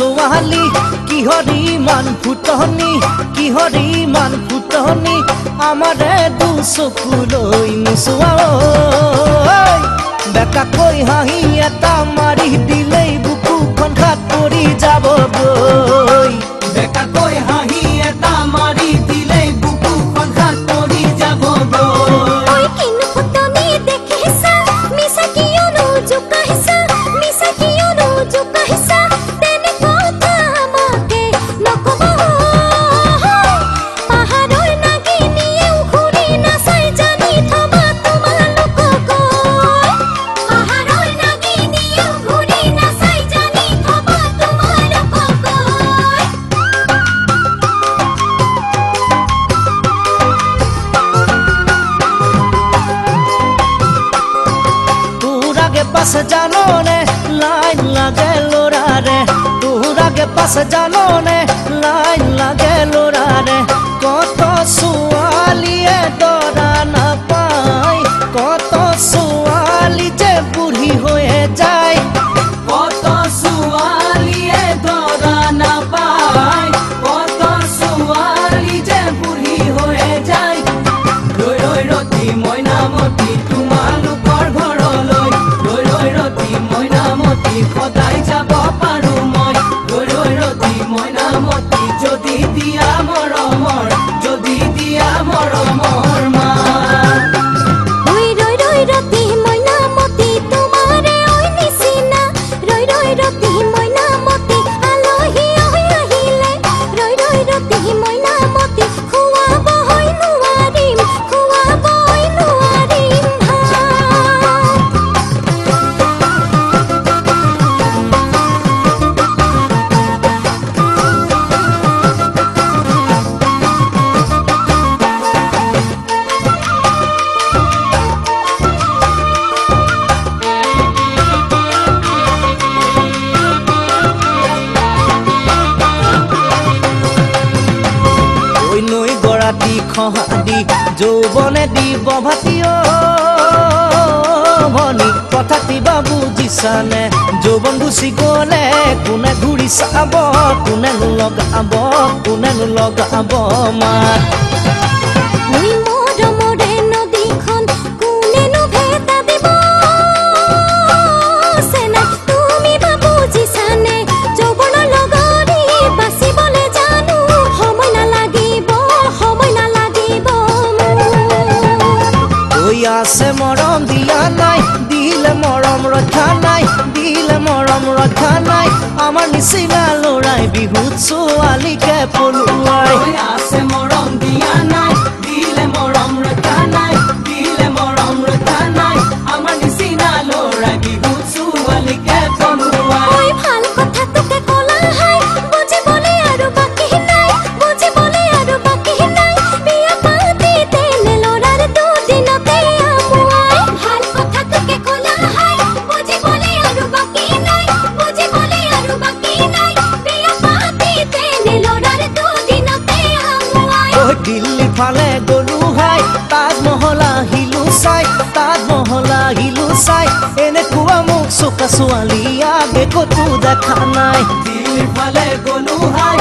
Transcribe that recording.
ছোৱালী কিহৰি মান ফুটনি আমাৰে দুচকুলৈ নোচোৱা বেকাকৈ হাঁহি এটা মাৰি দিলেই বুকুখন খাত পৰি যাব গৈ বেকাকৈ হাঁহি এটা মাৰি দিলেই বুকুখন খাত পৰি যাব গৈ কিনো ফুটনি দেখিছা মিছা কিয়নো জোকাইছা তেনে কথা আমাকে নকব পাহাৰৰ নাগিনীয়েও ঘূৰি নাচাই জানি থবা তোমালোকক পাহাৰৰ নাগিনীয়েও ঘূৰি নাচাই জানি থবা তোমালোকক তোৰ আগে পাছে জাননে লাইন লাগে ল'ৰাৰে তোৰ আগে পাছে জাননে লাইন লাগে ল'ৰাৰে কত ছোৱালীয়ে দৰা নাপায় কত ছোৱালী যে বুঢ়ী হৈয়ে যায় কত ছোৱালীয়ে দৰা নাপায় কত ছোৱালী যে বুঢ়ী হৈয়ে যায় ৰৈ ৰৈ ৰতি মইনামতি তোমালোকৰ ঘৰলৈ ৰৈ ৰৈ ৰতি মইনামতি সদায় যাব পাৰো মই ৰৈ ৰৈ ৰতি মইনামতি যদি দিয়া মৰমৰ মান ৰৈ ৰৈ ৰতি মইনামতি তোমাৰে ঐ নিচিনা ৰৈ ৰতি মইনামতি আলহী আহিলে ৰৈ ৰতি মইনামতি খুৱাবই নোৱাৰিম নৈ গৰাকী খহাদি যৌৱনে দিব ভাতিও ভনী কথাটি বাবু বুজিছানে যৌৱন গুচি গ'লে কোনে ঘূৰি চাব কোনেনো লগাব মাত মৰমৰে নদীখন কোনেনো ভেটা দিব চেনা তুমি বাবু বুজিছানে যৌৱনৰ লগৰী বাচিবলৈ জানো সময় নালাগিব কৈ আছে মৰম দিয়া নাই দিলে মৰম ৰক্ষা নাই আমাৰ নিচিনা ল'ৰাই বিহুত ছোৱালীকে পলুৱাই কৈ আছে মৰম দিয়া নাই দিলে মৰম ৰক্ষা নাই আমাৰ নিচিনা ল'ৰাই বিহুত ছোৱালীকে পলুৱাই ভাল কথা তোকে কলা হাই বুজিবলৈ আৰু বাকী নাই বিয়া পাতি তেনে ল'ৰাৰ দুদিনতে আমুৱাই ভাল কথা তোকে কলা হাই বুজিবলৈ আৰু বাকী নাই বিয়া পাতি তেনে ল'ৰাৰ দুদিনতে আমুৱাই দিল্লী ফালে গলো হাই তাজমহল আহিলো চাই এনেকুৱা মোক চোকা ছোৱালী আগে ক'তো দেখা নাই দিল্লী ফালে গলো হাই